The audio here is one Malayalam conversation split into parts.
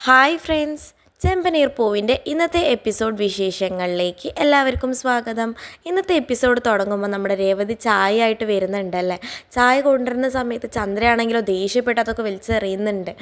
ഹായ് ഫ്രണ്ട്സ്, ചെമ്പനീർ പൂവിൻ്റെ ഇന്നത്തെ എപ്പിസോഡ് വിശേഷങ്ങളിലേക്ക് എല്ലാവർക്കും സ്വാഗതം. ഇന്നത്തെ എപ്പിസോഡ് തുടങ്ങുമ്പോൾ നമ്മുടെ രേവതി ചായ ആയിട്ട് വരുന്നുണ്ടല്ലേ. ചായ കൊണ്ടുവരുന്ന സമയത്ത് ചന്ദ്രയാണെങ്കിലോ ദേഷ്യപ്പെട്ട് അതൊക്കെ വലിച്ചെറിയുന്നുണ്ട്.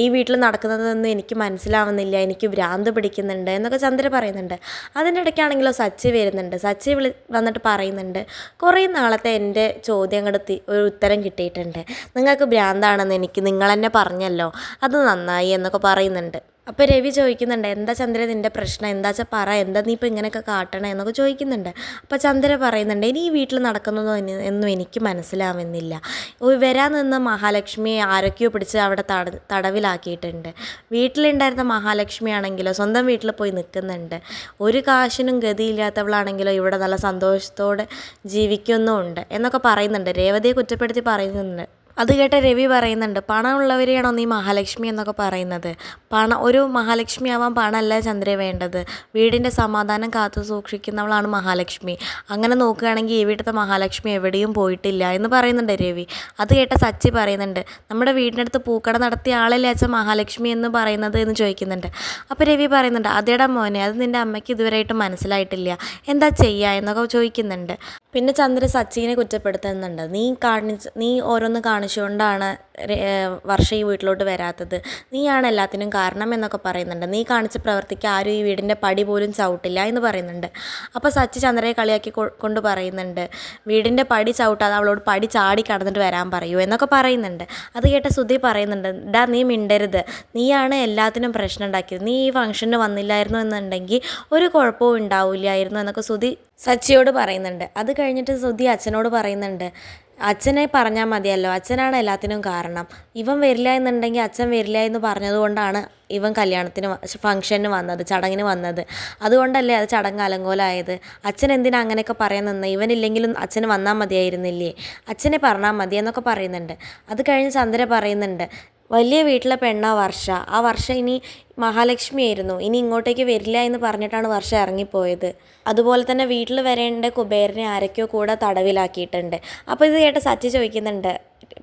ഈ വീട്ടിൽ നടക്കുന്നതൊന്നും എനിക്ക് മനസ്സിലാവുന്നില്ല, എനിക്ക് ഭ്രാന്ത് പിടിക്കുന്നുണ്ട് എന്നൊക്കെ ചന്ദ്ര പറയുന്നുണ്ട്. അതിനിടയ്ക്കാണെങ്കിലോ സച്ചി വരുന്നുണ്ട്. സച്ചി വന്നിട്ട് പറയുന്നുണ്ട്, കുറേ നാളത്തെ എൻ്റെ ചോദ്യങ്ങൾക്ക് ഒരു ഉത്തരം കിട്ടിയിട്ടുണ്ട്. നിങ്ങൾക്ക് ഭ്രാന്താണെന്ന് എനിക്ക് നിങ്ങൾ തന്നെ പറഞ്ഞല്ലോ, അത് നന്നായി എന്നൊക്കെ പറയുന്നുണ്ട്. അപ്പോൾ രവി ചോദിക്കുന്നുണ്ട്, എന്താ ചന്ദ്ര നിൻ്റെ പ്രശ്നം, എന്താ വെച്ചാൽ പറ, എന്താ നീ ഇപ്പോൾ ഇങ്ങനെയൊക്കെ കാട്ടണേ എന്നൊക്കെ ചോദിക്കുന്നുണ്ട്. അപ്പോൾ ചന്ദ്ര പറയുന്നുണ്ട്, ഇനി ഈ വീട്ടിൽ നടക്കുന്നതൊന്നും ഒന്നും എനിക്ക് മനസ്സിലാവുന്നില്ല. വരാൻ നിന്ന് മഹാലക്ഷ്മിയെ ആരൊക്കെയോ പിടിച്ച് അവിടെ തടവിലാക്കിയിട്ടുണ്ട്. വീട്ടിലുണ്ടായിരുന്ന മഹാലക്ഷ്മി ആണെങ്കിലോ സ്വന്തം വീട്ടിൽ പോയി നിൽക്കുന്നുണ്ട്. ഒരു കാശിനും ഗതിയില്ലാത്തവളാണെങ്കിലോ ഇവിടെ നല്ല സന്തോഷത്തോടെ ജീവിക്കുന്നുമുണ്ട് എന്നൊക്കെ പറയുന്നുണ്ട്. രേവതിയെ കുറ്റപ്പെടുത്തി പറയുന്നുണ്ട്. അത് കേട്ട രവി പറയുന്നുണ്ട്, പണമുള്ളവരെയാണോ നീ മഹാലക്ഷ്മി എന്നൊക്കെ പറയുന്നത്? ഒരു മഹാലക്ഷ്മി ആവാൻ പണമല്ല ചന്ദ്ര വേണ്ടത്, വീടിൻ്റെ സമാധാനം കാത്തു സൂക്ഷിക്കുന്നവളാണ് മഹാലക്ഷ്മി. അങ്ങനെ നോക്കുകയാണെങ്കിൽ ഈ വീട്ടിലത്തെ മഹാലക്ഷ്മി എവിടെയും പോയിട്ടില്ല എന്ന് പറയുന്നുണ്ട് രവി. അത് കേട്ട സച്ചി പറയുന്നുണ്ട്, നമ്മുടെ വീടിനടുത്ത് പൂക്കട നടത്തിയ ആളല്ലേ അച്ഛൻ മഹാലക്ഷ്മി എന്ന് പറയുന്നത് എന്ന് ചോദിക്കുന്നുണ്ട്. അപ്പോൾ രവി പറയുന്നുണ്ട്, അതേടാ മോനെ, അത് നിൻ്റെ അമ്മയ്ക്ക് ഇതുവരെയായിട്ട് മനസ്സിലായിട്ടില്ല, എന്താ ചെയ്യുക എന്നൊക്കെ ചോദിക്കുന്നുണ്ട്. പിന്നെ ചന്ദ്ര സച്ചിനെ കുറ്റപ്പെടുത്തുന്നുണ്ട്, നീ ഓരോന്ന് കാണിച്ചുകൊണ്ടാണ് വർഷ ഈ വീട്ടിലോട്ട് വരാത്തത്, നീയാണ് എല്ലാത്തിനും കാരണം എന്നൊക്കെ പറയുന്നുണ്ട്. നീ കാണിച്ച പ്രവർത്തിക്ക് ആരും ഈ വീടിൻ്റെ പടി പോലും ചവിട്ടില്ല എന്ന് പറയുന്നുണ്ട്. അപ്പോൾ സച്ചി ചന്ദ്രയെ കളിയാക്കി കൊണ്ട് പറയുന്നുണ്ട്, വീടിൻ്റെ പടി ചവിട്ടാതെ അവളോട് പടി ചാടി കടന്നിട്ട് വരാൻ പറയൂ എന്നൊക്കെ പറയുന്നുണ്ട്. അത് കേട്ട സുധി പറയുന്നുണ്ട്, ഡാ നീ മിണ്ടരുത്, നീയാണ് എല്ലാത്തിനും പ്രശ്നം ഉണ്ടാക്കിയത്, നീ ഈ ഫംഗ്ഷന് വന്നില്ലായിരുന്നു എന്നുണ്ടെങ്കിൽ ഒരു കുഴപ്പവും ഉണ്ടാവില്ലായിരുന്നു എന്നൊക്കെ സുധി സച്ചിയോട് പറയുന്നുണ്ട്. അത് കഴിഞ്ഞിട്ട് സുധി അച്ഛനോട് പറയുന്നുണ്ട്, അച്ഛനെ പറഞ്ഞാൽ മതിയല്ലോ, അച്ഛനാണ് എല്ലാത്തിനും കാരണം. ഇവൻ വരില്ല എന്നുണ്ടെങ്കിൽ അച്ഛൻ വരില്ല എന്ന് പറഞ്ഞതുകൊണ്ടാണ് ഇവൻ ഫംഗ്ഷന് വന്നത്, ചടങ്ങിന് വന്നത്. അതുകൊണ്ടല്ലേ അത് ചടങ്ങ് അലങ്കോലമായത്. അച്ഛൻ എന്തിനാ അങ്ങനെയൊക്കെ പറയാൻ നിന്ന്? ഇവനില്ലെങ്കിലും അച്ഛന് വന്നാൽ മതിയായിരുന്നില്ലേ, അച്ഛനെ പറഞ്ഞാൽ മതി എന്നൊക്കെ പറയുന്നുണ്ട്. അത് കഴിഞ്ഞ് ചന്ദ്ര പറയുന്നുണ്ട്, വലിയ വീട്ടിലെ പെണ്ണാ വർഷ, ആ വർഷ ഇനി മഹാലക്ഷ്മി ആയിരുന്നു, ഇനി ഇങ്ങോട്ടേക്ക് വരില്ല എന്ന് പറഞ്ഞിട്ടാണ് വർഷ ഇറങ്ങിപ്പോയത്. അതുപോലെ തന്നെ വീട്ടിൽ വരേണ്ട കുബേരനെ ആരൊക്കെയോ കൂടെ തടവിലാക്കിയിട്ടുണ്ട്. അപ്പോൾ ഇത് കേട്ട് സച്ചി ചോദിക്കുന്നുണ്ട്,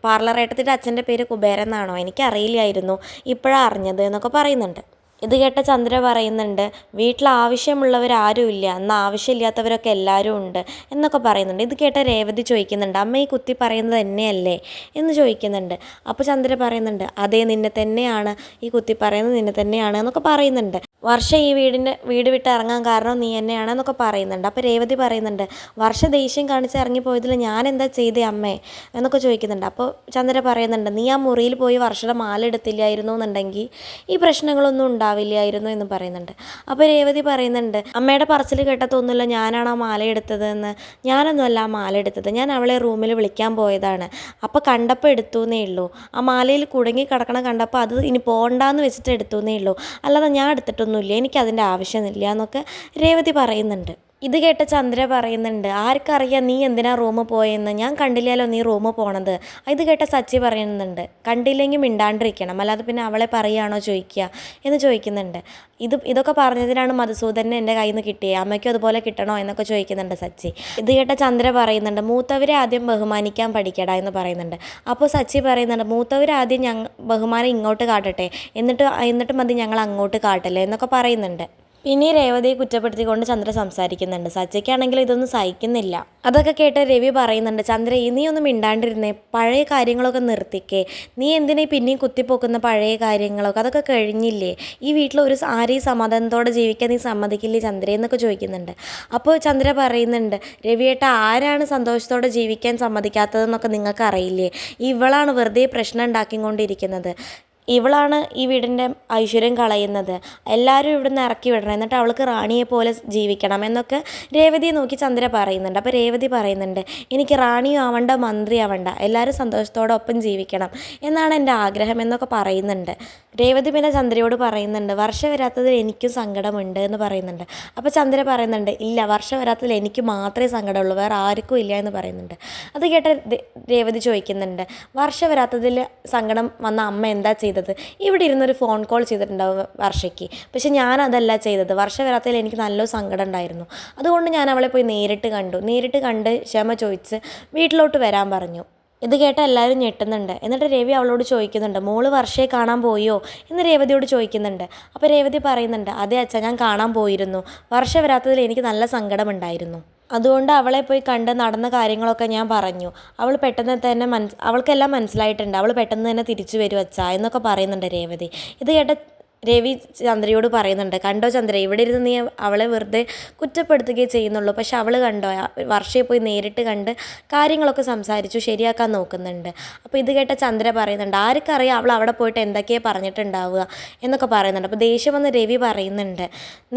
പാർലറേട്ടത്തിൻ്റെ അച്ഛൻ്റെ പേര് കുബേരൻ എന്നാണോ? എനിക്കറിയില്ലായിരുന്നു, ഇപ്പോഴാണ് അറിഞ്ഞത് എന്നൊക്കെ പറയുന്നുണ്ട്. ഇത് കേട്ട ചന്ദ്ര പറയുന്നുണ്ട്, വീട്ടിൽ ആവശ്യമുള്ളവരാരും ഇല്ല, എന്നാൽ ആവശ്യമില്ലാത്തവരൊക്കെ എല്ലാവരും ഉണ്ട് എന്നൊക്കെ പറയുന്നുണ്ട്. ഇത് കേട്ട രേവതി ചോദിക്കുന്നുണ്ട്, അമ്മ ഈ കുത്തി പറയുന്നത് തന്നെയല്ലേ എന്ന് ചോദിക്കുന്നുണ്ട്. അപ്പോൾ ചന്ദ്ര പറയുന്നുണ്ട്, അതേ, നിന്നെ തന്നെയാണ്, ഈ കുത്തി പറയുന്നത് നിന്നെ തന്നെയാണ് എന്നൊക്കെ പറയുന്നുണ്ട്. വർഷ ഈ വീട് വിട്ട് ഇറങ്ങാൻ കാരണം നീ തന്നെയാണ് എന്നൊക്കെ പറയുന്നുണ്ട്. അപ്പോൾ രേവതി പറയുന്നുണ്ട്, വർഷ ദേഷ്യം കാണിച്ച് ഇറങ്ങിപ്പോയതിൽ ഞാൻ എന്താ ചെയ്തേ അമ്മേ എന്നൊക്കെ ചോദിക്കുന്നുണ്ട്. അപ്പോൾ ചന്ദ്ര പറയുന്നുണ്ട്, നീ ആ മുറിയിൽ പോയി വർഷയുടെ മാല എടുത്തില്ലായിരുന്നു എന്നുണ്ടെങ്കിൽ ഈ പ്രശ്നങ്ങളൊന്നും ഉണ്ടാവില്ലായിരുന്നു എന്ന് പറയുന്നുണ്ട്. അപ്പോൾ രേവതി പറയുന്നുണ്ട്, അമ്മയുടെ പറച്ചിൽ കേട്ടതൊന്നുമില്ല ഞാനാണ് ആ മാല എടുത്തതെന്ന്. ഞാനൊന്നുമല്ല ആ മാല എടുത്തത്, ഞാൻ അവളെ റൂമിൽ വിളിക്കാൻ പോയതാണ്, അപ്പോൾ കണ്ടപ്പോൾ എടുത്തു എന്നേ ഉള്ളൂ. ആ മാലയിൽ കുടുങ്ങി കിടക്കണം കണ്ടപ്പോൾ അത് ഇനി പോകണ്ടെന്ന് വെച്ചിട്ട് എടുത്തു എന്നേ ഉള്ളൂ, അല്ലാതെ ഞാൻ എടുത്തിട്ടൊന്നുമില്ല, എനിക്കതിൻ്റെ ആവശ്യമില്ല എന്നൊക്കെ രേവതി പറയുന്നുണ്ട്. ഇത് കേട്ട ചന്ദ്ര പറയുന്നുണ്ട്, ആർക്കറിയാം നീ എന്തിനാ റൂമിൽ പോയെന്ന്, ഞാൻ കണ്ടില്ലല്ലോ നീ റൂമിൽ പോണത്. ഇത് കേട്ട സച്ചി പറയുന്നുണ്ട്, കണ്ടില്ലെങ്കിൽ മിണ്ടാണ്ടിരിക്കണം, അല്ലാതെ പിന്നെ അവളെ പറയുകയാണോ ചോദിക്കുക എന്ന് ചോദിക്കുന്നുണ്ട്. ഇതൊക്കെ പറഞ്ഞതിനാണ് മധുസൂദനെ എൻ്റെ കയ്യിൽ നിന്ന് കിട്ടിയത്, അമ്മയ്ക്കും അതുപോലെ കിട്ടണോ എന്നൊക്കെ ചോദിക്കുന്നുണ്ട് സച്ചി. ഇത് കേട്ട ചന്ദ്ര പറയുന്നുണ്ട്, മൂത്തവരെ ആദ്യം ബഹുമാനിക്കാൻ പഠിക്കടാ എന്ന് പറയുന്നുണ്ട്. അപ്പോൾ സച്ചി പറയുന്നുണ്ട്, മൂത്തവരെ ആദ്യം ബഹുമാനം ഇങ്ങോട്ട് കാട്ടട്ടെ, എന്നിട്ട് മതി ഞങ്ങൾ അങ്ങോട്ട് കാട്ടല്ലേ എന്നൊക്കെ പറയുന്നുണ്ട്. പിന്നെ രേവതിയെ കുറ്റപ്പെടുത്തിക്കൊണ്ട് ചന്ദ്ര സംസാരിക്കുന്നുണ്ട്. സച്ചയ്ക്കാണെങ്കിൽ ഇതൊന്നും സഹിക്കുന്നില്ല. അതൊക്കെ കേട്ട് രവി പറയുന്നുണ്ട്, ചന്ദ്ര നീ ഒന്നും മിണ്ടാണ്ടിരുന്നേ, പഴയ കാര്യങ്ങളൊക്കെ നിർത്തിക്കേ, നീ എന്തിനാ പിന്നെയും കുത്തിപ്പോക്കുന്ന പഴയ കാര്യങ്ങളൊക്കെ, അതൊക്കെ കഴിഞ്ഞില്ലേ, ഈ വീട്ടിൽ ആരെയും സമാധാനത്തോടെ ജീവിക്കാൻ നീ സമ്മതിക്കില്ലേ ചന്ദ്ര എന്നൊക്കെ ചോദിക്കുന്നുണ്ട്. അപ്പോൾ ചന്ദ്ര പറയുന്നുണ്ട്, രവിയേട്ട ആരാണ് സന്തോഷത്തോടെ ജീവിക്കാൻ സമ്മതിക്കാത്തതെന്നൊക്കെ നിങ്ങൾക്ക് അറിയില്ലേ, ഇവളാണ് വെറുതെ പ്രശ്നം ഉണ്ടാക്കിക്കൊണ്ടിരിക്കുന്നത്, ഇവളാണ് ഈ വീടിൻ്റെ ഐശ്വര്യം കളയുന്നത്, എല്ലാവരും ഇവിടുന്ന് ഇറക്കി വിടണം, എന്നിട്ട് അവൾക്ക് റാണിയെ പോലെ ജീവിക്കണം എന്നൊക്കെ രേവതിയെ നോക്കി ചന്ദ്ര പറയുന്നുണ്ട്. അപ്പോൾ രേവതി പറയുന്നുണ്ട്, എനിക്ക് റാണിയും ആവണ്ട മന്ത്രി ആവണ്ട, എല്ലാവരും സന്തോഷത്തോടെ ഒപ്പം ജീവിക്കണം എന്നാണ് എൻ്റെ ആഗ്രഹം എന്നൊക്കെ പറയുന്നുണ്ട്. രേവതി പിന്നെ ചന്ദ്രയോട് പറയുന്നുണ്ട്, വർഷ വരാത്തതിൽ എനിക്കും സങ്കടമുണ്ട് എന്ന് പറയുന്നുണ്ട്. അപ്പോൾ ചന്ദ്ര പറയുന്നുണ്ട്, ഇല്ല, വർഷ വരാത്തതിൽ എനിക്ക് മാത്രമേ സങ്കടമുള്ളൂ, വേറെ ആർക്കും ഇല്ല എന്ന് പറയുന്നുണ്ട്. അത് കേട്ട രേവതി ചോദിക്കുന്നുണ്ട്, വർഷ വരാത്തതിൽ സങ്കടം വന്ന അമ്മ എന്താ ചെയ്തത്? ഇവിടെ ഇരുന്നൊരു ഫോൺ കോൾ ചെയ്തിട്ടുണ്ടാവും വർഷയ്ക്ക്, പക്ഷെ ഞാനതല്ല ചെയ്തത്, വർഷ വരാത്തതിൽ എനിക്ക് നല്ലൊരു സങ്കടം ഉണ്ടായിരുന്നു, അതുകൊണ്ട് ഞാൻ അവളെ പോയി നേരിട്ട് കണ്ട് ക്ഷമ ചോദിച്ച് വീട്ടിലോട്ട് വരാൻ പറഞ്ഞു. ഇത് കേട്ട എല്ലാവരും ഞെട്ടുന്നുണ്ട്. എന്നിട്ട് രവി അവളോട് ചോദിക്കുന്നുണ്ട്, മോള് വർഷയെ കാണാൻ പോയോ എന്ന് രേവതിയോട് ചോദിക്കുന്നുണ്ട്. അപ്പോൾ രേവതി പറയുന്നുണ്ട്, അതെ അച്ഛാ, ഞാൻ കാണാൻ പോയിരുന്നു. വർഷ വരാത്തതിൽ എനിക്ക് നല്ല സങ്കടമുണ്ടായിരുന്നു. അതുകൊണ്ട് അവളെ പോയി കണ്ട് നടന്ന കാര്യങ്ങളൊക്കെ ഞാൻ പറഞ്ഞു. അവൾ പെട്ടെന്ന് തന്നെ അവൾക്കെല്ലാം മനസ്സിലായിട്ടുണ്ട്. അവൾ പെട്ടെന്ന് തന്നെ തിരിച്ചു വരും അച്ഛാ എന്നൊക്കെ പറയുന്നുണ്ട് രേവതി. ഇത് കേട്ട രവി ചന്ദ്രയോട് പറയുന്നുണ്ട്, കണ്ടോ ചന്ദ്ര, ഇവിടെ ഇരുന്ന് നീ അവളെ വെറുതെ കുറ്റപ്പെടുത്തുകയേ ചെയ്യുന്നുള്ളൂ. പക്ഷെ അവൾ കണ്ടോ, വർഷയെ പോയി നേരിട്ട് കണ്ട് കാര്യങ്ങളൊക്കെ സംസാരിച്ചു ശരിയാക്കാൻ നോക്കുന്നുണ്ട്. അപ്പോൾ ഇത് കേട്ട ചന്ദ്ര പറയുന്നുണ്ട്, ആർക്കറിയാം അവൾ അവിടെ പോയിട്ട് എന്തൊക്കെയാണ് പറഞ്ഞിട്ടുണ്ടാവുക എന്നൊക്കെ പറയുന്നുണ്ട്. അപ്പോൾ ദേഷ്യം വന്ന് രവി പറയുന്നുണ്ട്,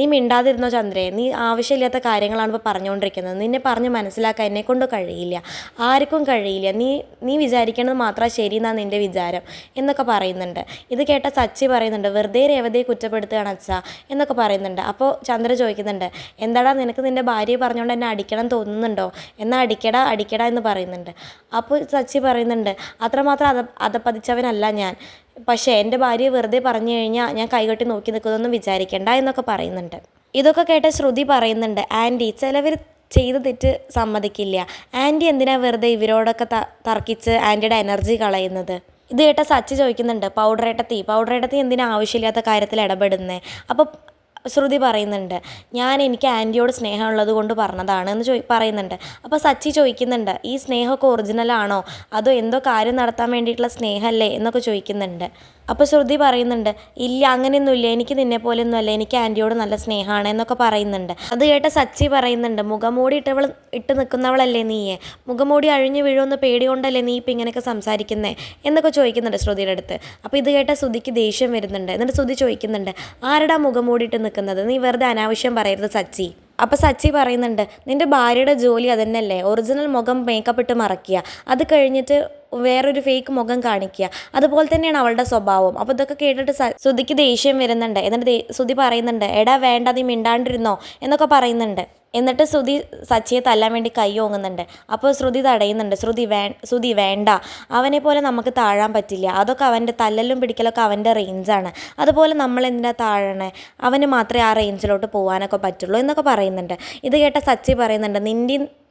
നീ മിണ്ടാതിരുന്നോ ചന്ദ്രേ, നീ ആവശ്യമില്ലാത്ത കാര്യങ്ങളാണ് ഇപ്പോൾ പറഞ്ഞുകൊണ്ടിരിക്കുന്നത്. നിന്നെ പറഞ്ഞ് മനസ്സിലാക്കാൻ എന്നെക്കൊണ്ട് കഴിയില്ല, ആർക്കും കഴിയില്ല. നീ വിചാരിക്കണത് മാത്രമാണ് ശരി എന്നാണ് നിൻ്റെ വിചാരം എന്നൊക്കെ പറയുന്നുണ്ട്. ഇത് കേട്ട സച്ചി പറയുന്നുണ്ട്, വെറുതെ രേവതിയെ കുറ്റപ്പെടുത്തുകയാണ് അച്ഛാ എന്നൊക്കെ പറയുന്നുണ്ട്. അപ്പോൾ ചന്ദ്ര ചോദിക്കുന്നുണ്ട്, എന്താടാ നിനക്ക് നിൻ്റെ ഭാര്യയെ പറഞ്ഞുകൊണ്ട് എന്നെ അടിക്കണം തോന്നുന്നുണ്ടോ, എന്നാൽ അടിക്കടാ എന്ന് പറയുന്നുണ്ട്. അപ്പോൾ സച്ചി പറയുന്നുണ്ട്, അത്രമാത്രം അധപ്പതിച്ചവനല്ല ഞാൻ, പക്ഷേ എൻ്റെ ഭാര്യയെ വെറുതെ പറഞ്ഞു കഴിഞ്ഞാൽ ഞാൻ കൈകെട്ടി നോക്കി നിൽക്കുന്നതൊന്നും വിചാരിക്കേണ്ട എന്നൊക്കെ പറയുന്നുണ്ട്. ഇതൊക്കെ കേട്ട് ശ്രുതി പറയുന്നുണ്ട്, ആൻറ്റി, ചിലവർ ചെയ്ത് തെറ്റ് സമ്മതിക്കില്ല. ആൻറ്റി എന്തിനാ വെറുതെ ഇവരോടൊക്കെ തർക്കിച്ച് ആൻറ്റിയുടെ എനർജി കളയുന്നത്? ഇത് കേട്ട സച്ചി ചോദിക്കുന്നുണ്ട്, പൗഡറേട്ടത്തി എന്തിനാ ആവശ്യമില്ലാത്ത കാര്യത്തിൽ ഇടപെടുന്നത്? അപ്പോൾ ശ്രുതി പറയുന്നുണ്ട്, എനിക്ക് ആൻറ്റിയോട് സ്നേഹമുള്ളത് കൊണ്ട് പറഞ്ഞതാണ് എന്ന് പറയുന്നുണ്ട്. അപ്പോൾ സച്ചി ചോദിക്കുന്നുണ്ട്, ഈ സ്നേഹമൊക്കെ ഒറിജിനലാണോ അതോ എന്തോ കാര്യം നടത്താൻ വേണ്ടിയിട്ടുള്ള സ്നേഹമല്ലേ എന്നൊക്കെ ചോദിക്കുന്നുണ്ട്. അപ്പോൾ ശ്രുതി പറയുന്നുണ്ട്, ഇല്ല അങ്ങനെയൊന്നുമില്ല, എനിക്ക് നിന്നെപ്പോലെയൊന്നുമല്ല, എനിക്ക് ആൻറ്റിയോട് നല്ല സ്നേഹമാണ് എന്നൊക്കെ പറയുന്നുണ്ട്. അത് കേട്ട സച്ചി പറയുന്നുണ്ട്, മുഖംമൂടി ഇട്ട് നിൽക്കുന്നവളല്ലേ നീയെ, മുഖംമൂടി അഴിഞ്ഞു വീഴുമെന്ന് പേടികൊണ്ടല്ലേ നീ ഇപ്പം ഇങ്ങനെയൊക്കെ സംസാരിക്കുന്നത് എന്നൊക്കെ ചോദിക്കുന്നുണ്ട് ശ്രുതിയുടെ അടുത്ത്. അപ്പോൾ ഇത് കേട്ട ശ്രുതിക്ക് ദേഷ്യം വരുന്നുണ്ട്. എന്നിട്ട് ശ്രുതി ചോദിക്കുന്നുണ്ട്, ആരുടെ മുഖംമൂടിയിട്ട് നിൽക്കുന്നത്, നീ വെറുതെ അനാവശ്യം പറയരുത് സച്ചി. അപ്പോൾ സച്ചി പറയുന്നുണ്ട്, നിൻ്റെ ഭാര്യയുടെ ജോലി അതന്നെയല്ലേ, ഒറിജിനൽ മുഖം മേക്കപ്പ് ഇട്ട് മറയ്ക്കുക, അത് കഴിഞ്ഞിട്ട് വേറൊരു ഫേക്ക് മുഖം കാണിക്കുക, അതുപോലെ തന്നെയാണ് അവളുടെ സ്വഭാവം. അപ്പോൾ ഇതൊക്കെ കേട്ടിട്ട് ശ്രുതിക്ക് ദേഷ്യം വരുന്നുണ്ട്. എന്നിട്ട് ശ്രുതി പറയുന്നുണ്ട്, എടാ വേണ്ട, നീ മിണ്ടാണ്ടിരുന്നോ എന്നൊക്കെ പറയുന്നുണ്ട്. എന്നിട്ട് ശ്രുതി സച്ചിയെ തല്ലാൻ വേണ്ടി കൈ ഓങ്ങുന്നുണ്ട്. അപ്പോൾ ശ്രുതി തടയുന്നുണ്ട്, ശ്രുതി വേണ്ട, അവനെ പോലെ നമുക്ക് താഴാൻ പറ്റില്ല, അതൊക്കെ അവൻ്റെ തല്ലലും പിടിക്കലൊക്കെ അവൻ്റെ റേഞ്ചാണ്, അതുപോലെ നമ്മൾ എന്തിനാ താഴണേ, അവന് മാത്രമേ ആ റേഞ്ചിലോട്ട് പോകാനൊക്കെ പറ്റുള്ളൂ എന്നൊക്കെ പറയുന്നുണ്ട്. ഇത് കേട്ട സച്ചി പറയുന്നുണ്ട്,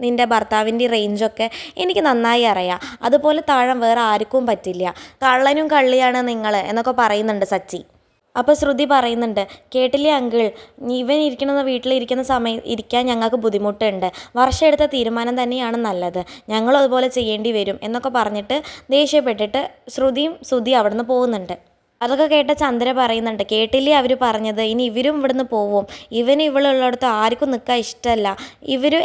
നിൻ്റെ ഭർത്താവിൻ്റെ റേഞ്ചൊക്കെ എനിക്ക് നന്നായി അറിയാം, അതുപോലെ താഴാൻ വേറെ ആർക്കും പറ്റില്ല, കള്ളനും കള്ളിയാണ് നിങ്ങൾ എന്നൊക്കെ പറയുന്നുണ്ട് സച്ചി. അപ്പോൾ ശ്രുതി പറയുന്നുണ്ട്, കേട്ടില്ലേ അങ്കിൾ, ഇവൻ വീട്ടിലിരിക്കുന്ന സമയം ഇരിക്കാൻ ഞങ്ങൾക്ക് ബുദ്ധിമുട്ടുണ്ട്, വർഷം എടുത്ത തീരുമാനം തന്നെയാണ് നല്ലത്, ഞങ്ങളും അതുപോലെ ചെയ്യേണ്ടി വരും എന്നൊക്കെ പറഞ്ഞിട്ട് ദേഷ്യപ്പെട്ടിട്ട് ശ്രുതി അവിടുന്ന് പോകുന്നുണ്ട്. അതൊക്കെ കേട്ട ചന്ദ്ര പറയുന്നുണ്ട്, കേട്ടില്ലേ അവർ പറഞ്ഞത്, ഇനി ഇവരും ഇവിടുന്ന് പോവും, ഇവളുള്ളിടത്ത് ആർക്കും നിൽക്കാൻ ഇഷ്ടമല്ല,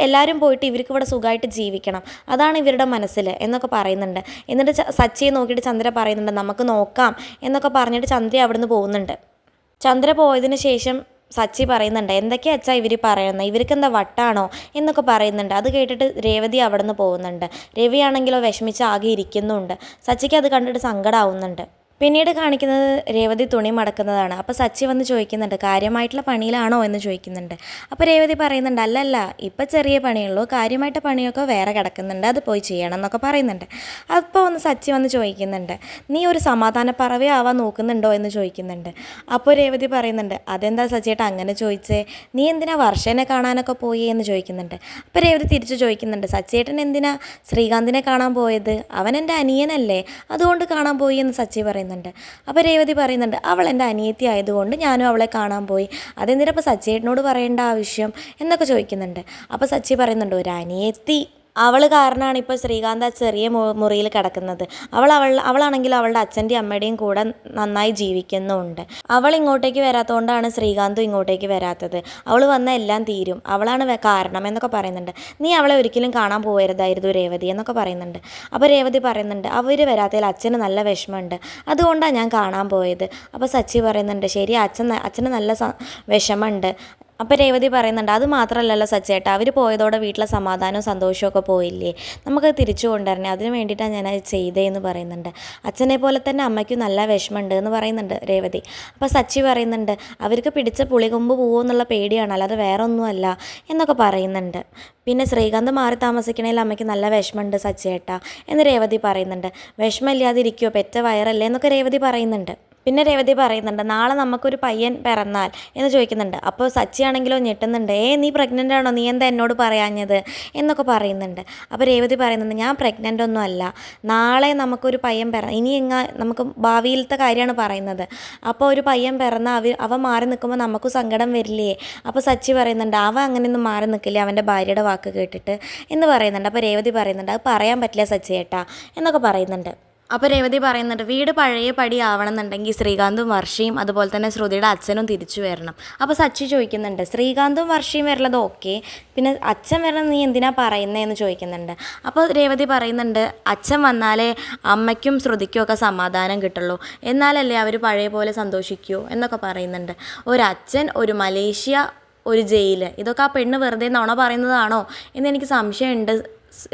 എല്ലാവരും പോയിട്ട് ഇവർക്ക് ഇവിടെ സുഖമായിട്ട് ജീവിക്കണം, അതാണ് ഇവരുടെ മനസ്സിൽ എന്നൊക്കെ പറയുന്നുണ്ട്. എന്നിട്ട് സച്ചിയെ നോക്കിയിട്ട് ചന്ദ്ര പറയുന്നുണ്ട്, നമുക്ക് നോക്കാം എന്നൊക്കെ പറഞ്ഞിട്ട് ചന്ദ്ര അവിടുന്ന് പോകുന്നുണ്ട്. ചന്ദ്ര പോയതിന് ശേഷം സച്ചി പറയുന്നുണ്ട്, എന്തൊക്കെയാ അച്ഛാ ഇവർ പറയുന്നത്, ഇവർക്ക് എന്താ വട്ടാണോ എന്നൊക്കെ പറയുന്നുണ്ട്. അത് കേട്ടിട്ട് രേവതി അവിടെ നിന്ന് പോകുന്നുണ്ട്. രവിയാണെങ്കിലോ വിഷമിച്ച് ആകെ ഇരിക്കുന്നുണ്ട്. സച്ചിക്ക് അത് കണ്ടിട്ട് സങ്കടമാവുന്നുണ്ട്. പിന്നീട് കാണിക്കുന്നത് രേവതി തുണി മടക്കുന്നതാണ്. അപ്പോൾ സച്ചി വന്ന് ചോദിക്കുന്നുണ്ട്, കാര്യമായിട്ടുള്ള പണിയിലാണോ എന്ന് ചോദിക്കുന്നുണ്ട്. അപ്പോൾ രേവതി പറയുന്നുണ്ട്, അല്ലല്ല, ഇപ്പം ചെറിയ പണിയുള്ളൂ, കാര്യമായിട്ട് പണിയൊക്കെ വേറെ കിടക്കുന്നുണ്ട്, അത് പോയി ചെയ്യണം എന്നൊക്കെ പറയുന്നുണ്ട്. അപ്പോൾ സച്ചി വന്ന് ചോദിക്കുന്നുണ്ട്, നീ ഒരു സമാധാനപ്പറവേ ആവാൻ നോക്കുന്നുണ്ടോ എന്ന് ചോദിക്കുന്നുണ്ട്. അപ്പോൾ രേവതി പറയുന്നുണ്ട്, അതെന്താ സച്ചിയേട്ടാ അങ്ങനെ ചോദിച്ചേ, നീ എന്തിനാ വർഷനെ കാണാനൊക്കെ പോയി എന്ന് ചോദിക്കുന്നുണ്ട്. അപ്പോൾ രേവതി തിരിച്ചു ചോദിക്കുന്നുണ്ട്, സച്ചിയേട്ടൻ എന്തിനാ ശ്രീകാന്തിനെ കാണാൻ പോയത്, അവൻ എൻ്റെ അനിയനല്ലേ, അതുകൊണ്ട് കാണാൻ പോയി എന്ന് സച്ചി പറയുന്നു. അപ്പോൾ രേവതി പറയുന്നുണ്ട്, അവൾ എൻ്റെ അനിയത്തി ആയതുകൊണ്ട് ഞാനും അവളെ കാണാൻ പോയി, അതെന്തിനാ ഇപ്പോൾ സച്ചിയേട്ടനോട് പറയേണ്ട ആവശ്യം എന്നൊക്കെ ചോദിക്കുന്നുണ്ട്. അപ്പോൾ സച്ചി പറയുന്നുണ്ട്, ഒരു അനിയത്തി, അവൾ കാരണമാണ് ഇപ്പോൾ ശ്രീകാന്ത് ആ ചെറിയ മുറിയിൽ കിടക്കുന്നത്, അവളാണെങ്കിൽ അവളുടെ അച്ഛൻ്റെയും അമ്മയുടെയും കൂടെ നന്നായി ജീവിക്കുന്നുമുണ്ട്, അവൾ ഇങ്ങോട്ടേക്ക് വരാത്തതുകൊണ്ടാണ് ശ്രീകാന്തും ഇങ്ങോട്ടേക്ക് വരാത്തത്, അവൾ വന്നാൽ എല്ലാം തീരും, അവളാണ് കാരണം എന്നൊക്കെ പറയുന്നുണ്ട്. നീ അവളെ ഒരിക്കലും കാണാൻ പോകരുതായിരുന്നു രേവതി എന്നൊക്കെ പറയുന്നുണ്ട്. അപ്പോൾ രേവതി പറയുന്നുണ്ട്, അവർ വരാത്തതിൽ അച്ഛന് നല്ല വിഷമമുണ്ട്, അതുകൊണ്ടാണ് ഞാൻ കാണാൻ പോയത്. അപ്പോൾ സച്ചി പറയുന്നുണ്ട്, ശരി, അച്ഛന് നല്ല വിഷമമുണ്ട്. അപ്പോൾ രേവതി പറയുന്നുണ്ട്, അത് മാത്രമല്ലല്ലോ സച്ചേട്ടാ, അവർ പോയതോടെ വീട്ടിലെ സമാധാനവും സന്തോഷമൊക്കെ പോയില്ലേ, നമുക്ക് തിരിച്ചു കൊണ്ടുവരണേ, അതിന് വേണ്ടിയിട്ടാണ് ഞാനത് ചെയ്തതെന്ന് പറയുന്നുണ്ട്. അച്ഛനെ പോലെ തന്നെ അമ്മയ്ക്കും നല്ല വിഷമമുണ്ട് എന്ന് പറയുന്നുണ്ട് രേവതി. അപ്പോൾ സച്ചി പറയുന്നുണ്ട്, അവർക്ക് പിടിച്ച പുളികൊമ്പ് പോവുമെന്നുള്ള പേടിയാണ്, അല്ലാതെ വേറെ ഒന്നുമല്ല എന്നൊക്കെ പറയുന്നുണ്ട്. പിന്നെ ശ്രീകാന്ത് മാറി താമസിക്കണേൽ അമ്മയ്ക്ക് നല്ല വിഷമമുണ്ട് സച്ചിയേട്ടാ എന്ന് രേവതി പറയുന്നുണ്ട്. വിഷമമില്ലാതിരിക്കുമോ, പെറ്റ വയറല്ലേ എന്നൊക്കെ രേവതി പറയുന്നുണ്ട്. പിന്നെ രേവതി പറയുന്നുണ്ട്, നാളെ നമുക്കൊരു പയ്യൻ പിറന്നാൽ എന്ന് ചോദിക്കുന്നുണ്ട്. അപ്പോൾ സച്ചിയാണെങ്കിലോ ഞെട്ടുന്നുണ്ട്. നീ പ്രഗ്നൻ്റ് ആണോ, നീ എന്താ എന്നോട് പറയാഞ്ഞത് എന്നൊക്കെ പറയുന്നുണ്ട്. അപ്പോൾ രേവതി പറയുന്നുണ്ട്, ഞാൻ പ്രഗ്നൻ്റ് ഒന്നും അല്ല, നാളെ നമുക്കൊരു പയ്യൻ ഇനി നമുക്ക് ഭാവിയിലത്തെ കാര്യമാണ് പറയുന്നത്. അപ്പോൾ ഒരു പയ്യൻ പിറന്നാൽ അവ മാറി നിൽക്കുമ്പോൾ നമുക്ക് സങ്കടം വരില്ലേ? അപ്പോൾ സച്ചി പറയുന്നുണ്ട്, അങ്ങനെയൊന്നും മാറി നിൽക്കില്ല അവൻ്റെ ഭാര്യയുടെ വാക്ക് കേട്ടിട്ട് എന്ന് പറയുന്നുണ്ട്. അപ്പോൾ രേവതി പറയുന്നുണ്ട്, അത് പറയാൻ പറ്റില്ല സച്ചിയേട്ടാ എന്നൊക്കെ പറയുന്നുണ്ട്. അപ്പോൾ രേവതി പറയുന്നുണ്ട്, വീട് പഴയ പടി ആവണമെന്നുണ്ടെങ്കിൽ ശ്രീകാന്തും വർഷയും അതുപോലെ തന്നെ ശ്രുതിയുടെ അച്ഛനും തിരിച്ചു വരണം. അപ്പോൾ സച്ചി ചോദിക്കുന്നുണ്ട്, ശ്രീകാന്തും വർഷയും വരണത് ഓക്കെ, പിന്നെ അച്ഛൻ വരണം നീ എന്തിനാ പറയുന്നതെന്ന് ചോദിക്കുന്നുണ്ട്. അപ്പോൾ രേവതി പറയുന്നുണ്ട്, അച്ഛൻ വന്നാലേ അമ്മയ്ക്കും ശ്രുതിക്കും ഒക്കെ സമാധാനം കിട്ടുള്ളൂ, എന്നാലല്ലേ അവർ പഴയ പോലെ സന്തോഷിക്കൂ എന്നൊക്കെ പറയുന്നുണ്ട്. ഒരച്ഛൻ, ഒരു മലേഷ്യ, ഒരു ജയിൽ, ഇതൊക്കെ ആ പെണ്ണ് വെറുതെ നുണ പറയുന്നതാണോ എന്നെനിക്ക് സംശയമുണ്ട്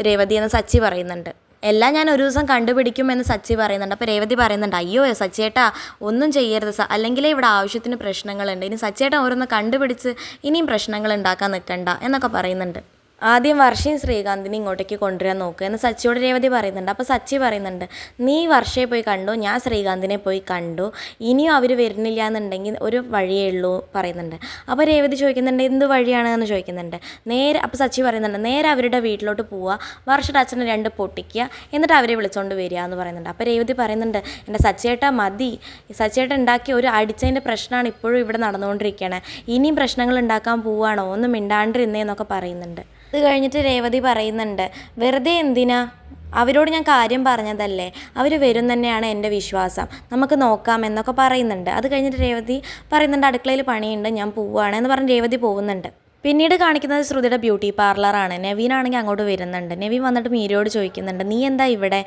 രേവതി എന്ന് സച്ചി പറയുന്നുണ്ട്. എല്ലാം ഞാൻ ഒരു ദിവസം കണ്ടുപിടിക്കുമെന്ന് സച്ചി പറയുന്നുണ്ട്. അപ്പോൾ രേവതി പറയുന്നുണ്ട്, അയ്യോ സച്ചിയേട്ടാ ഒന്നും ചെയ്യരുത്, അല്ലെങ്കിലേ ഇവിടെ ആവശ്യത്തിന് പ്രശ്നങ്ങളുണ്ട്, ഇനി സച്ചിയേട്ടൻ ഓരോന്ന് കണ്ടുപിടിച്ച് ഇനിയും പ്രശ്നങ്ങൾ ഉണ്ടാക്കാൻ നിൽക്കണ്ട എന്നൊക്കെ പറയുന്നുണ്ട്. ആദ്യം വർഷയും ശ്രീകാന്തിനെ ഇങ്ങോട്ടേക്ക് കൊണ്ടുവരാൻ നോക്കുക എന്ന് സച്ചിയോട് രേവതി പറയുന്നുണ്ട്. അപ്പോൾ സച്ചി പറയുന്നുണ്ട്, നീ വർഷയെ പോയി കണ്ടു, ഞാൻ ശ്രീകാന്തിനെ പോയി കണ്ടു, ഇനിയും അവർ വരുന്നില്ല എന്നുണ്ടെങ്കിൽ ഒരു വഴിയേ ഉള്ളൂ പറയുന്നുണ്ട്. അപ്പോൾ രേവതി ചോദിക്കുന്നുണ്ട്, എന്ത് വഴിയാണ് എന്ന് ചോദിക്കുന്നുണ്ട്. അപ്പോൾ സച്ചി പറയുന്നുണ്ട്, നേരെ അവരുടെ വീട്ടിലോട്ട് പോവുക, വർഷയുടെ അച്ഛനെ 2 പൊട്ടിക്കുക, എന്നിട്ട് അവരെ വിളിച്ചുകൊണ്ട് വരിക എന്ന് പറയുന്നുണ്ട്. അപ്പോൾ രേവതി പറയുന്നുണ്ട്, എൻ്റെ സച്ചിയേട്ടാ മതി, സച്ചിയേട്ടൻ ഉണ്ടാക്കിയ ഒരു അടിച്ചതിൻ്റെ പ്രശ്നമാണ് ഇപ്പോഴും ഇവിടെ നടന്നുകൊണ്ടിരിക്കുകയാണ്, ഇനിയും പ്രശ്നങ്ങൾ ഉണ്ടാക്കാൻ പോവുകയാണോ, ഒന്നും മിണ്ടാണ്ടിരുന്നേന്നൊക്കെ പറയുന്നുണ്ട്. ഇത് കഴിഞ്ഞിട്ട് രേവതി പറയുന്നുണ്ട്, വെറുതെ എന്തിനാ, അവരോട് ഞാൻ കാര്യം പറഞ്ഞതല്ലേ, അവർ വരും തന്നെയാണ് എൻ്റെ വിശ്വാസം, നമുക്ക് നോക്കാം എന്നൊക്കെ പറയുന്നുണ്ട്. അത് കഴിഞ്ഞിട്ട് രേവതി പറയുന്നുണ്ട്, അടുക്കളയിൽ പണിയുണ്ട് ഞാൻ പോവുകയാണ് എന്ന് പറഞ്ഞ് രേവതി പോകുന്നുണ്ട്. പിന്നീട് കാണിക്കുന്നത് ശ്രുതിയുടെ ബ്യൂട്ടി പാർലറാണ്. നെവീനാണെങ്കിൽ അങ്ങോട്ട് വരുന്നുണ്ട്. നെവീൻ വന്നിട്ട് മീരയോട് ചോദിക്കുന്നുണ്ട്, നീ എന്താ ഇവിടെ,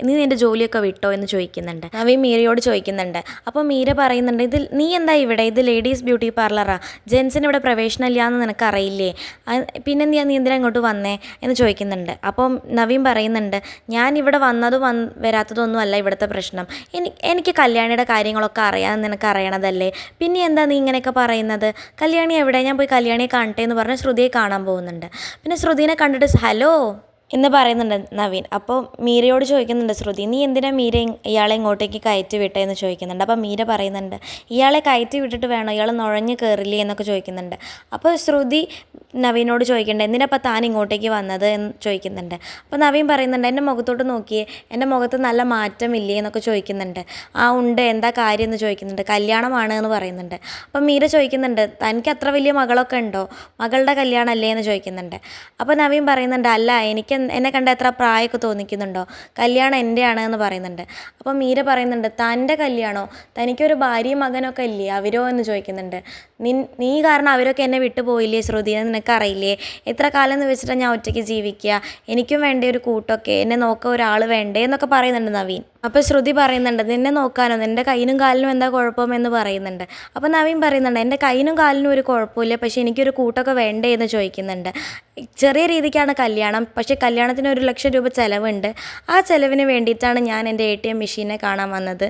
നീ നിൻ്റെ ജോലിയൊക്കെ വിട്ടോ എന്ന് ചോദിക്കുന്നുണ്ട്. നവീൻ മീരയോട് ചോദിക്കുന്നുണ്ട്. അപ്പോൾ മീര പറയുന്നുണ്ട്, നീ എന്താ ഇവിടെ, ഇത് ലേഡീസ് ബ്യൂട്ടി പാർലറാണ്, ജെൻസിന് ഇവിടെ പ്രവേശനമില്ല എന്ന് നിനക്കറിയില്ലേ, പിന്നെ നീ എന്തിനാ ഇങ്ങോട്ട് വന്നേ എന്ന് ചോദിക്കുന്നുണ്ട്. അപ്പം നവീൻ പറയുന്നുണ്ട്, ഞാൻ ഇവിടെ വരാത്തതൊന്നും അല്ല ഇവിടുത്തെ പ്രശ്നം, എനിക്ക് കല്യാണിയുടെ കാര്യങ്ങളൊക്കെ അറിയാമെന്ന് നിനക്ക് അറിയണതല്ലേ, പിന്നെ എന്താ നീ ഇങ്ങനെയൊക്കെ പറയുന്നത്, കല്യാണി എവിടെ, ഞാൻ പോയി കല്യാണിയെ കാണട്ടെ എന്ന് പറഞ്ഞ് ശ്രുതിയെ കാണാൻ പോകുന്നുണ്ട്. പിന്നെ ശ്രുതിനെ കണ്ടിട്ട് ഹലോ എന്ന് പറയുന്നുണ്ട് നവീൻ. അപ്പോൾ മീരയോട് ചോദിക്കുന്നുണ്ട് ശ്രുതി, നീ എന്തിനാ ഇയാളെ ഇങ്ങോട്ടേക്ക് കയറ്റി വിട്ടേ എന്ന് ചോദിക്കുന്നുണ്ട്. അപ്പോൾ മീര പറയുന്നുണ്ട്, ഇയാളെ കയറ്റി വിട്ടിട്ട് വേണോ, ഇയാൾ നുഴഞ്ഞ് കയറില്ലേ എന്നൊക്കെ ചോദിക്കുന്നുണ്ട്. അപ്പോൾ ശ്രുതി നവീനോട് ചോദിക്കുന്നുണ്ട്, എന്തിനപ്പോൾ താൻ ഇങ്ങോട്ടേക്ക് വന്നത് എന്ന് ചോദിക്കുന്നുണ്ട്. അപ്പോൾ നവീൻ പറയുന്നുണ്ട്, എൻ്റെ മുഖത്തോട്ട് നോക്കിയേ, എൻ്റെ മുഖത്ത് നല്ല മാറ്റമില്ലേ എന്നൊക്കെ ചോദിക്കുന്നുണ്ട്. ഉണ്ട്, എന്താ കാര്യം എന്ന് ചോദിക്കുന്നുണ്ട്. കല്യാണമാണ് എന്ന് പറയുന്നുണ്ട്. അപ്പം മീര ചോദിക്കുന്നുണ്ട്, തനിക്ക് അത്ര വലിയ മകളൊക്കെ ഉണ്ടോ, മകളുടെ കല്യാണമല്ലേ എന്ന് ചോദിക്കുന്നുണ്ട്. അപ്പോൾ നവീൻ പറയുന്നുണ്ട്, അല്ല, എന്നെ കണ്ട എത്ര പ്രായമൊക്കെ തോന്നിക്കുന്നുണ്ടോ, കല്യാണം എൻ്റെയാണ് എന്ന് പറയുന്നുണ്ട്. അപ്പം മീര പറയുന്നുണ്ട്, തൻ്റെ കല്യാണോ, തനിക്കൊരു ഭാര്യയും മകനൊക്കെ ഇല്ലേ, അവരോ എന്ന് ചോദിക്കുന്നുണ്ട്. നീ കാരണം അവരൊക്കെ എന്നെ വിട്ടുപോയില്ലേ ശ്രുതി, എന്ന് നിനക്കറിയില്ലേ, എത്ര കാലം എന്ന് വെച്ചിട്ടാണ് ഞാൻ ഒറ്റയ്ക്ക് ജീവിക്കുക, എനിക്കും വേണ്ടേ ഒരു കൂട്ടൊക്കെ, എന്നെ നോക്കാൻ ഒരാൾ വേണ്ടേ എന്നൊക്കെ പറയുന്നുണ്ട് നവീൻ. അപ്പോൾ ശ്രുതി പറയുന്നുണ്ട്, നിന്നെ നോക്കാനോ, നിൻ്റെ കൈയിനും കാലിനും എന്താ കുഴപ്പമെന്ന് പറയുന്നുണ്ട്. അപ്പോൾ നവീൻ പറയുന്നുണ്ട്, എൻ്റെ കൈയിനും കാലിനും ഒരു കുഴപ്പമില്ല, പക്ഷേ എനിക്കൊരു കൂട്ടൊക്കെ വേണ്ടേ എന്ന് ചോദിക്കുന്നുണ്ട്. ചെറിയ രീതിക്കാണ് കല്യാണം, പക്ഷേ കല്യാണത്തിന് 1 ലക്ഷം രൂപ ചിലവുണ്ട്, ആ ചിലവിന് വേണ്ടിയിട്ടാണ് ഞാൻ എൻ്റെ ATM മെഷീനെ കാണാൻ വന്നത്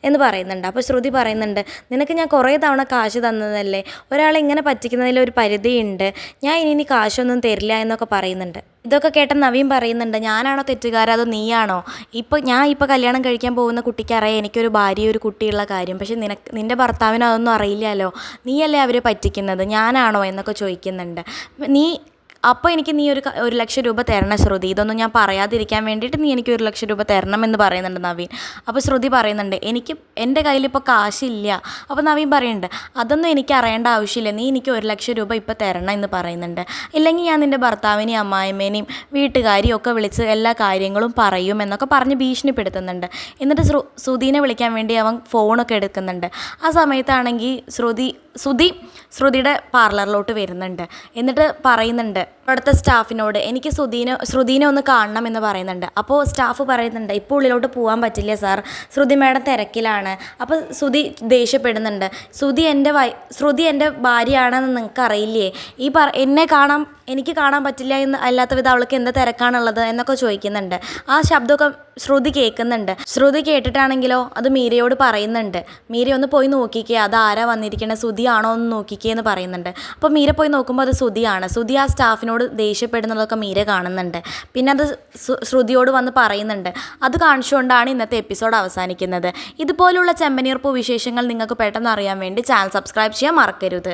എന്ന് പറയുന്നുണ്ട്. അപ്പോൾ ശ്രുതി പറയുന്നുണ്ട്, നിനക്ക് ഞാൻ കുറേ തവണ കാശ് തന്നതല്ലേ, ഒരാളെ ഇങ്ങനെ പറ്റിക്കുന്നതിൽ ഒരു പരിധിയുണ്ട്, ഞാൻ ഇനി കാശൊന്നും തരില്ല എന്നൊക്കെ പറയുന്നുണ്ട്. ഇതൊക്കെ കേട്ട നവീൻ പറയുന്നുണ്ട്, ഞാനാണോ തെറ്റുകാരൻ അതോ നീയാണോ, ഞാൻ ഇപ്പോൾ കല്യാണം കഴിക്കാൻ പോകുന്ന കുട്ടിക്കറിയാം എനിക്കൊരു ഭാര്യയും ഒരു കുട്ടിയുള്ള കാര്യം, പക്ഷേ നിൻ്റെ ഭർത്താവിന് അതൊന്നും അറിയില്ലല്ലോ, നീയല്ലേ അവരെ പറ്റിക്കുന്നത്, ഞാനാണോ എന്നൊക്കെ ചോദിക്കുന്നുണ്ട്. അപ്പോൾ എനിക്ക് നീ 1 ലക്ഷം രൂപ തരണം ശ്രുതി, ഇതൊന്നും ഞാൻ പറയാതിരിക്കാൻ വേണ്ടിയിട്ട് നീ എനിക്ക് 1 ലക്ഷം രൂപ തരണം എന്ന് പറയുന്നുണ്ട് നവീൻ. അപ്പോൾ ശ്രുതി പറയുന്നുണ്ട്, എൻ്റെ കയ്യിലിപ്പോൾ കാശില്ല. അപ്പോൾ നവീൻ പറയുന്നുണ്ട്, അതൊന്നും എനിക്ക് അറിയേണ്ട ആവശ്യമില്ല, നീ എനിക്ക് 1 ലക്ഷം രൂപ ഇപ്പോൾ തരണം എന്ന് പറയുന്നുണ്ട്, ഇല്ലെങ്കിൽ ഞാൻ നിൻ്റെ ഭർത്താവിനെയും അമ്മായിമ്മേനെയും വീട്ടുകാരെയും ഒക്കെ വിളിച്ച് എല്ലാ കാര്യങ്ങളും പറയും എന്നൊക്കെ പറഞ്ഞ് ഭീഷണിപ്പെടുത്തുന്നുണ്ട്. എന്നിട്ട് ശ്രുതിനെ വിളിക്കാൻ വേണ്ടി അവൻ ഫോണൊക്കെ എടുക്കുന്നുണ്ട്. ആ സമയത്താണെങ്കിൽ ശ്രുതിയുടെ പാർലറിലോട്ട് വരുന്നുണ്ട്. എന്നിട്ട് പറയുന്നുണ്ട് അവിടുത്തെ സ്റ്റാഫിനോട്, എനിക്ക് ശ്രുതിനെ ഒന്ന് കാണണം എന്ന് പറയുന്നുണ്ട്. അപ്പോൾ സ്റ്റാഫ് പറയുന്നുണ്ട്, ഇപ്പോൾ ഉള്ളിലോട്ട് പോകാൻ പറ്റില്ല സാർ, ശ്രുതി മാഡം തിരക്കിലാണ്. അപ്പോൾ ശ്രുതി ദേഷ്യപ്പെടുന്നുണ്ട്, ശ്രുതി എൻ്റെ ഭാര്യയാണെന്ന് നിങ്ങൾക്ക് അറിയില്ലേ, എനിക്ക് കാണാൻ പറ്റില്ല എന്ന് അല്ലാത്ത വിധം അവൾക്ക് എന്താ തിരക്കാണുള്ളത് എന്നൊക്കെ ചോദിക്കുന്നുണ്ട്. ആ ശബ്ദമൊക്കെ ശ്രുതി കേൾക്കുന്നുണ്ട്. ശ്രുതി കേട്ടിട്ടാണെങ്കിലോ അത് മീരയോട് പറയുന്നുണ്ട്, മീര ഒന്ന് പോയി നോക്കിക്കേ, അത് ആരാ വന്നിരിക്കണേ, ശ്രുതിയാണോ എന്ന് നോക്കിക്കേ എന്ന് പറയുന്നുണ്ട്. അപ്പോൾ മീര പോയി നോക്കുമ്പോൾ അത് ശ്രുതിയാണ്. ശ്രുതി ആ സ്റ്റാഫ് സ്റ്റാഫിനോട് ദേഷ്യപ്പെടുന്നതൊക്കെ മീര കാണുന്നുണ്ട്. പിന്നെ അത് ശ്രുതിയോട് വന്ന് പറയുന്നുണ്ട്. അത് കാണിച്ചുകൊണ്ടാണ് ഇന്നത്തെ എപ്പിസോഡ് അവസാനിക്കുന്നത്. ഇതുപോലുള്ള ചെമ്പനീർ പൂ വിശേഷങ്ങൾ നിങ്ങൾക്ക് പെട്ടെന്ന് അറിയാൻ വേണ്ടി ചാനൽ സബ്സ്ക്രൈബ് ചെയ്യാൻ മറക്കരുത്.